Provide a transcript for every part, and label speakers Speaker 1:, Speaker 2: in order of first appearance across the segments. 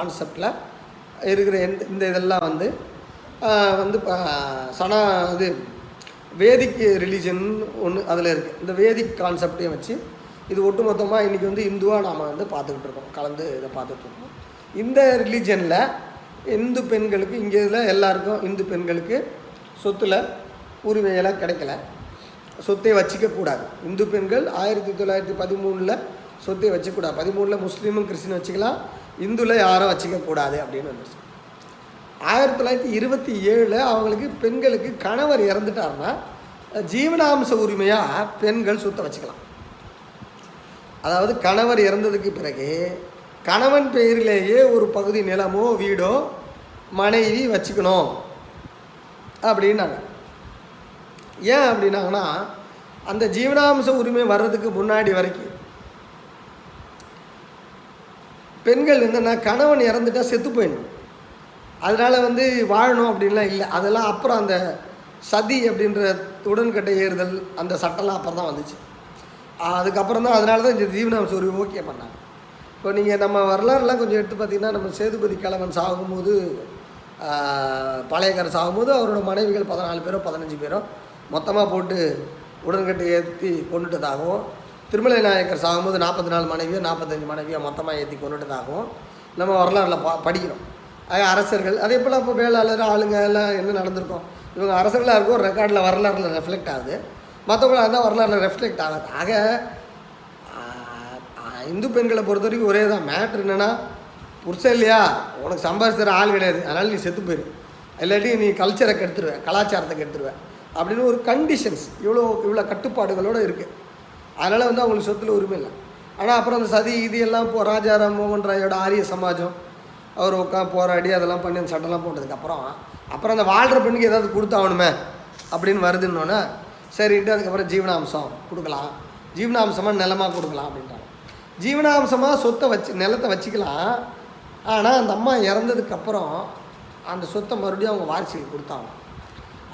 Speaker 1: கான்செப்டில் இருக்கிற இந்த இதெல்லாம் வந்து சனா இது வேதிக் ரிலீஜன் ஒன்று அதில் இருக்குது. இந்த வேதிக் கான்செப்டையும் வச்சு இது ஒட்டுமொத்தமாக இன்றைக்கி வந்து இந்துவாக நாம் வந்து பார்த்துக்கிட்டு இருக்கோம், கலந்து இதை பார்த்துட்ருக்கோம். இந்த ரிலீஜனில் இந்து பெண்களுக்கு இங்கே இதில் எல்லாருக்கும் இந்து பெண்களுக்கு சொத்தில் உரிமையெல்லாம் கிடைக்கல, சொத்தை வச்சிக்கக்கூடாது. இந்து பெண்கள் 1913 சொத்தை வச்சுக்கூடாது. 13 முஸ்லீமும் கிறிஸ்டினும் வச்சுக்கலாம், இந்துவில் யாரும் வச்சிக்கக்கூடாது அப்படின்னு வந்துருச்சு. 1927 அவங்களுக்கு பெண்களுக்கு கணவர் இறந்துட்டாருன்னா ஜீவனாம்ச உரிமையாக பெண்கள் சொத்தை வச்சுக்கலாம். அதாவது கணவர் இறந்ததுக்கு பிறகு கணவன் பெயரிலேயே ஒரு பகுதி நிலமோ வீடோ மனைவி வச்சுக்கணும் அப்படின்னாங்க. ஏன் அப்படின்னாங்கன்னா, அந்த ஜீவனாம்ச உரிமை வர்றதுக்கு முன்னாடி வரைக்கும் பெண்கள் என்னென்னா கணவன் இறந்துட்டா செத்து போயிடணும், அதனால் வந்து வாழணும் அப்படின்லாம் இல்லை. அதெல்லாம் அப்புறம் அந்த சதி அப்படின்ற உடன்கட்டை ஏறுதல் அந்த சட்டம்லாம் அப்புறம் தான் வந்துச்சு. அதுக்கப்புறம் தான் அதனால தான் இந்த ஜீவனாம்ச உரிமை ஓகே பண்ணாங்க. இப்போ நீங்கள் நம்ம வரலாறுலாம் கொஞ்சம் எடுத்து பார்த்திங்கன்னா, நம்ம சேதுபதி கிழவன் சாகும்போது பழையக்காரர் சாகும்போது அவரோட மனைவிகள் 14 பேரோ 15 பேரோ மொத்தமாக போட்டு உடன்கட்டை ஏற்றி கொண்டுட்டதாகவும், திருமலை நாயக்கர் சாகும்போது 44 மனைவியோ 45 மனைவியோ மொத்தமாக ஏற்றி கொண்டுட்டதாகவும் நம்ம வரலாறில் படிக்கிறோம். அரசர்கள் அதே போல் அப்போ வேளாளர் ஆளுங்க எல்லாம் என்ன நடந்திருக்கோம், இவங்க அரசர்களாக இருக்கும் ரெக்கார்டில் வரலாறில் ரெஃப்ளெக்ட் ஆகுது, மற்றவங்களாக இருந்தால் வரலாறில் ரெஃப்ளெக்ட் ஆகாது. ஆக இந்து பெண்களை பொறுத்த வரைக்கும் ஒரே தான் மேட்ரு. என்னென்னா, புருஷன் இல்லையா, உனக்கு சம்பாதிச்சுற ஆள் கிடையாது, அதனால் நீ செத்து போயிரு, இல்லாட்டி நீ கல்ச்சரை கெடுத்துருவேன், கலாச்சாரத்தை கெடுத்துருவேன் அப்படின்னு ஒரு கண்டிஷன்ஸ் இவ்வளோ கட்டுப்பாடுகளோடு இருக்குது. அதனால் வந்து அவங்களுக்கு சொத்தில் உரிமை இல்லை. ஆனால் அப்புறம் அந்த சதி இது எல்லாம் இப்போ ராஜாராம் மோகன் ராயோட ஆரிய சமாஜம் அவர் போராடி அதெல்லாம் பண்ணி அந்த சட்டம்லாம் போட்டதுக்கப்புறம் அந்த வாழ்கிற பெண்ணுக்கு ஏதாவது கொடுத்தாகணுமே அப்படின்னு வருதுன்னொன்னே சரின்ட்டு அதுக்கப்புறம் ஜீவனாம்சம் கொடுக்கலாம், ஜீவனாம்சமாக நிலமாக கொடுக்கலாம் அப்படின்றாங்க. ஜீவனாம்சமாக சொத்தை நிலத்தை வச்சுக்கலாம். ஆனால் அந்த அம்மா இறந்ததுக்கப்புறம் அந்த சொத்தை மறுபடியும் அவங்க வாரிசுக்கு கொடுத்தாங்க.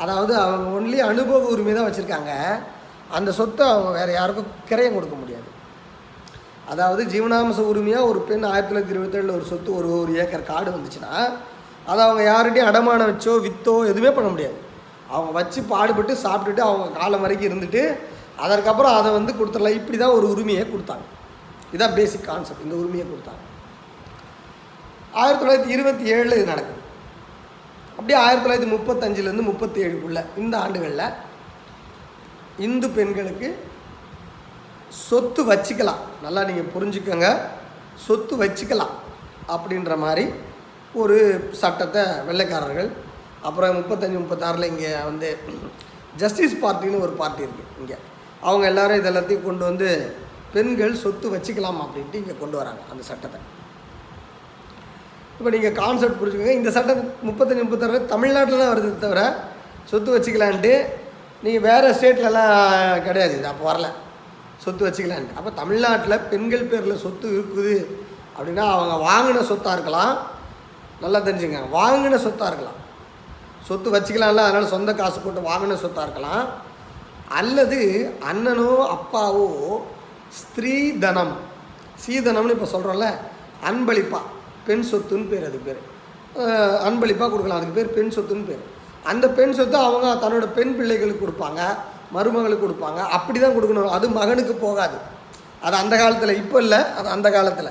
Speaker 1: அதாவது அவங்க ஒன்லி அனுபவ உரிமை தான் வச்சுருக்காங்க, அந்த சொத்தை அவங்க வேறு யாருக்கும் கிரையம் கொடுக்க முடியாது. அதாவது ஜீவனாம்ச உரிமையாக ஒரு பெண் 1927 ஒரு சொத்து ஒரு ஏக்கர் காடு வந்துச்சுன்னா அதை அவங்க யார்கிட்டையும் அடமானம் வச்சோ விற்றோ எதுவுமே பண்ண முடியாது. அவங்க வச்சு பாடுபட்டு சாப்பிட்டுட்டு அவங்க காலம் வரைக்கும் இருந்துட்டு அதற்கப்புறம் அதை வந்து கொடுத்துடலாம். இப்படி தான் ஒரு உரிமையை கொடுத்தாங்க. இதுதான் பேசிக் கான்செப்ட். இந்த உரிமையை கொடுத்தாங்க. 1927 இது நடக்குது. அப்படியே 1935 37 இந்த ஆண்டுகளில் இந்து பெண்களுக்கு சொத்து வச்சுக்கலாம், நல்லா நீங்கள் புரிஞ்சுக்கோங்க, சொத்து வச்சுக்கலாம் அப்படின்ற மாதிரி ஒரு சட்டத்தை வெள்ளைக்காரர்கள் அப்புறம் 35 இங்கே வந்து ஜஸ்டிஸ் பார்ட்டின்னு ஒரு பார்ட்டி இருக்குது இங்கே, அவங்க எல்லோரும் இதெல்லாத்தையும் கொண்டு வந்து பெண்கள் சொத்து வச்சுக்கலாம் அப்படின்ட்டு இங்கே கொண்டு வராங்க அந்த சட்டத்தை. இப்போ நீங்கள் கான்செப்ட் புரிஞ்சுக்கோங்க. இந்த சட்டம் 35 தமிழ்நாட்டில் தான் வருது தவிர சொத்து வச்சுக்கலான்ட்டு நீங்கள் வேறு ஸ்டேட்லலாம் கிடையாது. இது அப்போ வரல சொத்து வச்சுக்கலான்ட்டு. அப்போ தமிழ்நாட்டில் பெண்கள் பேரில் சொத்து இருக்குது அப்படின்னா அவங்க வாங்கின சொத்தாக இருக்கலாம், நல்லா தெரிஞ்சுங்க, வாங்கின சொத்தாக இருக்கலாம். சொத்து வச்சுக்கலாம்ல, அதனால் சொந்த காசு போட்டு வாங்கின சொத்தாக இருக்கலாம், அல்லது அண்ணனோ அப்பாவோ ஸ்திரீ தனம் சீதனம்னு இப்போ சொல்கிறோம்ல, அன்பளிப்பா பெண் சொத்துன்னு பேர், அது பேர் அன்பளிப்பாக கொடுக்கலாம், அதுக்கு பேர் பெண் சொத்துன்னு பேர். அந்த பெண் சொத்து அவங்க தன்னோட பெண் பிள்ளைகளுக்கு கொடுப்பாங்க, மருமகளுக்கு கொடுப்பாங்க, அப்படி தான் கொடுக்கணும். அது மகனுக்கு போகாது. அது அந்த காலத்தில், இப்போ இல்லை, அது அந்த காலத்தில்.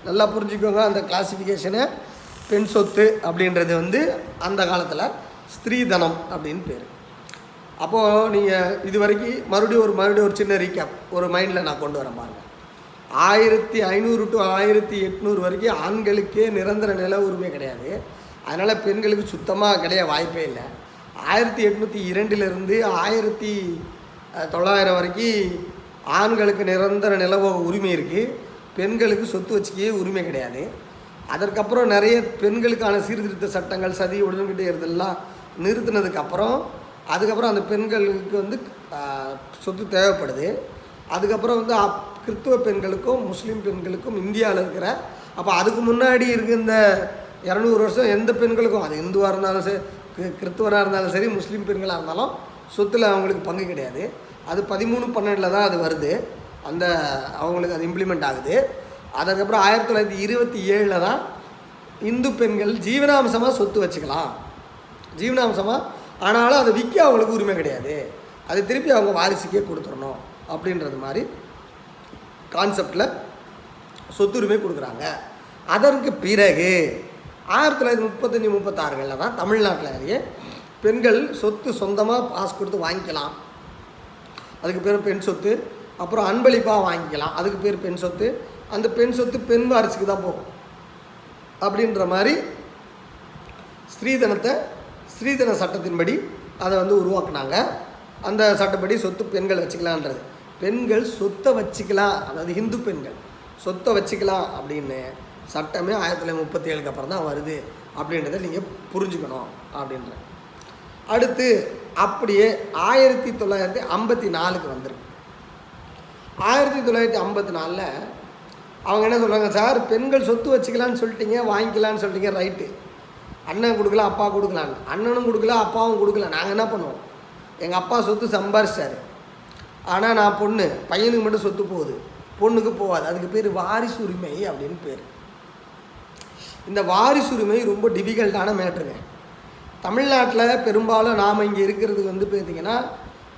Speaker 1: நல்லா புரிஞ்சுக்கோங்க அந்த கிளாசிஃபிகேஷனு. பெண் சொத்து அப்படின்றது வந்து அந்த காலத்தில் ஸ்திரீதனம் அப்படின்னு பேர். அப்போது நீங்கள் இது வரைக்கும் மறுபடியும் ஒரு சின்ன ரீகேப் ஒரு மைண்டில் நான் கொண்டு வரேன் பாருங்கள். 1500 to 1800 வரைக்கும் ஆண்களுக்கே நிரந்தர நில உரிமை கிடையாது. அதனால் பெண்களுக்கு சுத்தமாக கிடையாது, வாய்ப்பே இல்லை. 1802 1900 வரைக்கும் ஆண்களுக்கு நிரந்தர நில உரிமை இருக்குது, பெண்களுக்கு சொத்து வச்சுக்கவே உரிமை கிடையாது. அதற்கப்புறம் நிறைய பெண்களுக்கான சீர்திருத்த சட்டங்கள் சதி உடன்கிட்டே இருந்தெல்லாம் நிறுத்தினதுக்கப்புறம் அதுக்கப்புறம் அந்த பெண்களுக்கு வந்து சொத்து தேவைப்படுது. அதுக்கப்புறம் வந்து கிறிஸ்துவ பெண்களுக்கும் முஸ்லீம் பெண்களுக்கும் இந்தியாவில் இருக்கிற, அப்போ அதுக்கு முன்னாடி இருக்க இந்த 200 வருஷம் எந்த பெண்களுக்கும், அது இந்துவாக இருந்தாலும் சரி கிறிஸ்துவனாக இருந்தாலும் சரி முஸ்லீம் பெண்களாக இருந்தாலும் சொத்தில் அவங்களுக்கு பங்கு கிடையாது. அது 13-12 தான் அது வருது, அவங்களுக்கு அது இம்ப்ளிமெண்ட் ஆகுது. அதுக்கப்புறம் 1927 தான் இந்து பெண்கள் ஜீவனாம்சமாக சொத்து வச்சுக்கலாம், ஜீவனாம்சமாக. ஆனாலும் அதை விற்க அவங்களுக்கு உரிமை கிடையாது, அது திருப்பி அவங்க வாரிசுக்கே கொடுத்துடணும் அப்படின்றது மாதிரி கான்செப்டில் சொத்துரிமை கொடுக்குறாங்க. அதற்கு பிறகு 1935-36களில் தான் தமிழ்நாட்டிலேயே பெண்கள் சொத்து சொந்தமாக பாஸ் கொடுத்து வாங்கிக்கலாம், அதுக்கு பேர் பெண் சொத்து. அப்புறம் அன்பளிப்பாக வாங்கிக்கலாம், அதுக்கு பேர் பெண் சொத்து. அந்த பெண் சொத்து பெண் வாரிசுக்கு தான் போகும் அப்படின்ற மாதிரி ஸ்ரீதன சட்டத்தின்படி அதை வந்து உருவாக்குனாங்க. அந்த சட்டப்படி சொத்து பெண்கள் வச்சுக்கலான்றது, பெண்கள் சொத்தை வச்சுக்கலாம், அதாவது இந்து பெண்கள் சொத்தை வச்சுக்கலாம் அப்படின்னு சட்டமே 1937க்கு அப்புறம் தான் வருது அப்படின்றத நீங்கள் புரிஞ்சுக்கணும் அப்படின்ற. அடுத்து அப்படியே 1954க்கு வந்துருக்கு. 1954 அவங்க என்ன சொல்கிறாங்க, சார் பெண்கள் சொத்து வச்சுக்கலான்னு சொல்லிட்டீங்க, வாங்கிக்கலான்னு சொல்லிட்டீங்க, ரைட்டு, அண்ணன் கொடுக்கல அப்பா கொடுக்கலான்னு. அண்ணனும் கொடுக்கல அப்பாவும் கொடுக்கல, நாங்கள் என்ன பண்ணுவோம், எங்கள் அப்பா சொத்து சம்பாரிச்சிட்டாரு, ஆனால் நான் பொண்ணு, பையனுக்கு மட்டும் சொத்து போகுது, பொண்ணுக்கு போகாது, அதுக்கு பேர் வாரிசு உரிமை அப்படின்னு பேர். இந்த வாரிசு உரிமை ரொம்ப டிஃபிகல்ட்டான மேட்ருங்க. தமிழ்நாட்டில் பெரும்பாலும் நாம் இங்கே இருக்கிறதுக்கு வந்து பார்த்திங்கன்னா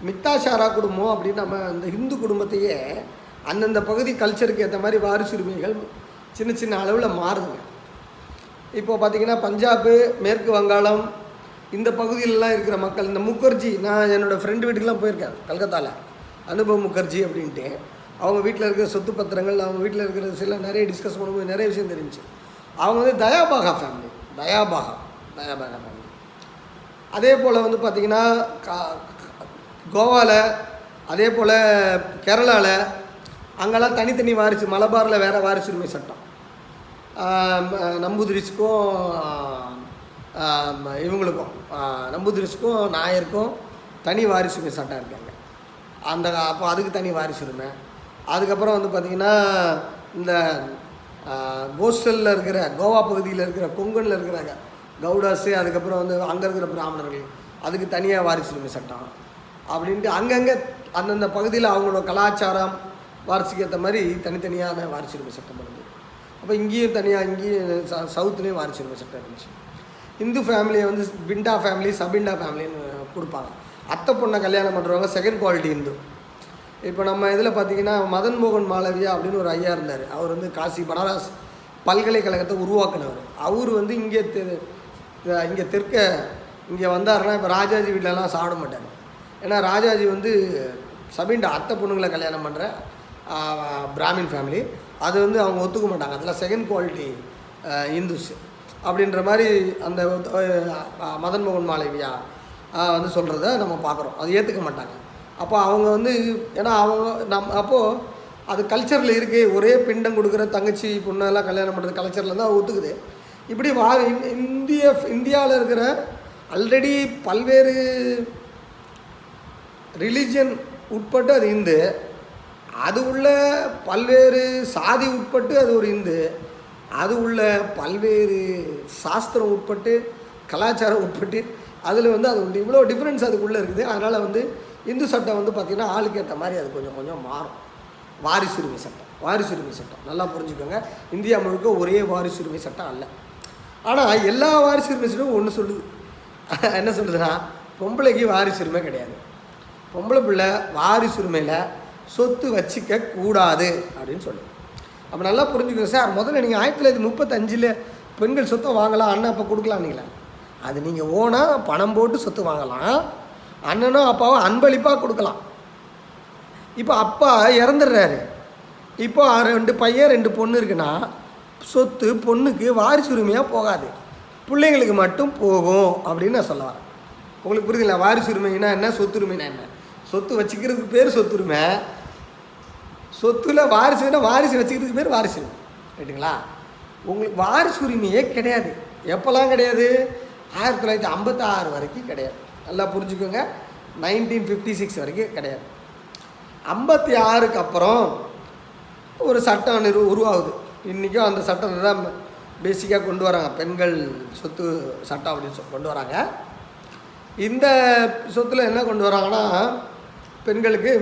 Speaker 1: மித்தாசாரா குடும்பம் அப்படின்னு நம்ம இந்த இந்து குடும்பத்தையே அந்தந்த பகுதி கல்ச்சருக்கு ஏற்ற மாதிரி வாரிசு உரிமைகள் சின்ன சின்ன அளவில் மாறுதுங்க. இப்போ பார்த்திங்கன்னா பஞ்சாபு, மேற்கு வங்காளம் இந்த பகுதியிலலாம் இருக்கிற மக்கள், இந்த முகர்ஜி, நான் என்னோடய ஃப்ரெண்டு வீட்டுக்கெலாம் போயிருக்கேன் கல்கத்தாவில், அனுபவ் முகர்ஜி அப்படின்ட்டு. அவங்க வீட்டில் இருக்கிற சொத்து பத்திரங்கள், அவங்க வீட்டில் இருக்கிற சில நிறைய டிஸ்கஸ் பண்ணும்போது நிறைய விஷயம் தெரிஞ்சு. அவங்க வந்து தயாபாகா ஃபேமிலி. அதே போல் வந்து பார்த்திங்கன்னா கோவாவில், அதே போல் கேரளாவில் அங்கெல்லாம் தனித்தனி வாரிசு, மலபாரில் வேறு வாரிசு உரிமை சட்டம், நம்பூதிரிஸ்க்கும் இவங்களுக்கும் நம்பூதிரிஸ்க்கும் நாயருக்கும் தனி வாரிசு உரிமை சட்டம் இருக்காங்க. அப்போ அதுக்கு தனி வாரிசு உரிமை. அதுக்கப்புறம் வந்து பார்த்திங்கன்னா இந்த கோஸ்டலில் இருக்கிற கோவா பகுதியில் இருக்கிற கொங்கனில் இருக்கிறாங்க கவுடாஸு, அதுக்கப்புறம் வந்து அங்கே இருக்கிற பிராமணர்கள், அதுக்கு தனியாக வாரிசு உரிமை சட்டம் அப்படின்ட்டு அங்கங்கே அந்தந்த பகுதியில் அவங்களோட கலாச்சாரம் வாரிசுக்கு ஏற்ற மாதிரி தனித்தனியான வாரிசு உரிமை சட்டம் இருந்தது. அப்போ இங்கேயும் தனியாக, இங்கேயும் சவுத்துலேயும் வாரிசு உரிமை சட்டம் இருந்துச்சு. இந்து ஃபேமிலியை வந்து பிண்டா ஃபேமிலி, சபிண்டா ஃபேமிலின்னு கொடுப்பாங்க. அத்தை பொண்ணை கல்யாணம் பண்ணுறவங்க செகண்ட் குவாலிட்டி இந்து. இப்போ நம்ம இதில் பார்த்திங்கன்னா மதன் மோகன் மாளவியா அப்படின்னு ஒரு ஐயா இருந்தார். அவர் வந்து காசி பனாரஸ் பல்கலைக்கழகத்தை உருவாக்குனவர். அவர் வந்து இங்கே தெற்க இங்கே வந்தாருன்னா இப்போ ராஜாஜி வீட்டிலலாம் சாப்பிட மாட்டார். ஏன்னா ராஜாஜி வந்து சபிண்டா, அத்தை பொண்ணுங்களை கல்யாணம் பண்ணுற பிராமின் ஃபேமிலி, அது வந்து அவங்க ஒத்துக்க மாட்டாங்க, அதில் செகண்ட் குவாலிட்டி இந்துஸ் அப்படின்ற மாதிரி அந்த மதன் மோகன் மாளவியா வந்து சொல்கிறத நம்ம பார்க்குறோம். அது ஏற்றுக்க மாட்டாங்க. அப்போ அவங்க வந்து ஏன்னா அவங்க அப்போது அது கல்ச்சரில் இருக்குது, ஒரே பிண்டம் கொடுக்குற தங்கச்சி பொண்ணெல்லாம் கல்யாணம் பண்ணுறது கல்ச்சரில் தான் ஒத்துக்குது. இப்படி இந்தியாவில் இருக்கிற ஆல்ரெடி பல்வேறு ரிலீஜியன் உட்பட்டு அது இந்து, அது உள்ள பல்வேறு சாதி உட்பட்டு அது ஒரு இந்து, அது உள்ள பல்வேறு சாஸ்திரம் உட்பட்டு கலாச்சாரம் உட்பட்டு அதில் வந்து அது உண்டு. இவ்வளோ டிஃப்ரென்ஸ் அதுக்குள்ளே இருக்குது. அதனால் வந்து இந்து சட்டம் வந்து பார்த்திங்கன்னா ஆளுக்கு ஏற்ற மாதிரி அது கொஞ்சம் கொஞ்சம் மாறும். வாரிசுரிமை சட்டம் நல்லா புரிஞ்சுக்கோங்க. இந்தியா முழுக்க ஒரே வாரிசுரிமை சட்டம் அல்ல. ஆனால் எல்லா வாரிசுரிமை சட்டமும் ஒன்று சொல்லுது. என்ன சொல்லுதுன்னா, பொம்பளைக்கு வாரிசுரிமை கிடையாது, பொம்பளை பிள்ளை வாரிசுரிமையில் சொத்து வச்சிக்க கூடாது அப்படின்னு சொல்லுது. அப்போ நல்லா புரிஞ்சுக்கோங்க சார். முதல்ல நீங்கள் 1935 பெண்கள் சொத்தை வாங்கலாம், அண்ணன் அப்போ கொடுக்கலான்னீங்களா? அது நீங்கள் ஓனாக பணம் போட்டு சொத்து வாங்கலாம், அண்ணனும் அப்பாவும் அன்பளிப்பாக கொடுக்கலாம். இப்போ அப்பா இறந்துடுறாரு, இப்போ 2 பையன் 2 பொண்ணு இருக்குன்னா சொத்து பொண்ணுக்கு வாரிசு உரிமையாக போகாது, பிள்ளைங்களுக்கு மட்டும் போகும் அப்படின்னு நான் சொல்ல வரேன். உங்களுக்கு புரியுதுங்களா? வாரிசு உரிமைனா என்ன, சொத்துரிமைனா என்ன? சொத்து வச்சுக்கிறதுக்கு பேர் சொத்துரிமை, சொத்துல வாரிசு வச்சுக்கிறதுக்கு பேர் வாரிசு உரிமை, ரைட்டுங்களா? உங்களுக்கு வாரிசு உரிமையே கிடையாது. எப்போல்லாம் கிடையாது? 1956 வரைக்கும் கிடையாது. நல்லா புரிஞ்சுக்கோங்க. 1956 வரைக்கும் கிடையாது. 56க்கு அப்புறம் ஒரு சட்டம் உருவாகுது. இன்றைக்கும் அந்த சட்டத்தை தான் பேசிக்காக கொண்டு வராங்க. பெண்கள் சொத்து சட்டம் அப்படின்னு கொண்டு வராங்க. இந்த சொத்தில் என்ன கொண்டு வராங்கன்னா, பெண்களுக்கு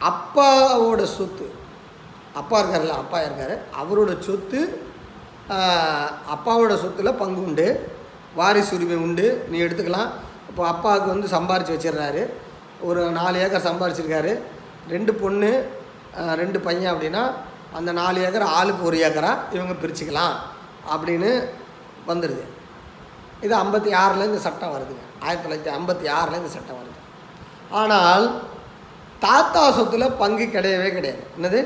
Speaker 1: அப்பாவோட சொத்து, அப்பா இருக்கார்ல, அப்பா இருக்கார், அவரோட சொத்து அப்பாவோட சொத்தில் பங்கு உண்டு, வாரிசு உரிமை உண்டு, நீ எடுத்துக்கலாம். இப்போ அப்பாவுக்கு வந்து சம்பாரித்து வச்சிடுறாரு, ஒரு 4 ஏக்கர் சம்பாரிச்சிருக்காரு, 2 பொண்ணு 2 பையன் அப்படின்னா அந்த 4 ஏக்கர் ஆளுக்கு 1 ஏக்கராக இவங்க பிரிச்சுக்கலாம் அப்படின்னு வந்துடுது. இது 56 இந்த சட்டம் வருதுங்க. 1956 இந்த சட்டம் வருது. ஆனால் தாத்தா சொத்தில் பங்கு கிடையவே கிடையாது. என்னது?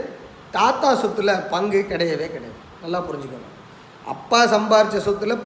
Speaker 1: தாத்தா சொத்தில் பங்கு கிடையவே கிடையாது. நல்லா புரிஞ்சுக்கணும். அப்பா சம்பாரித்த சொத்தில்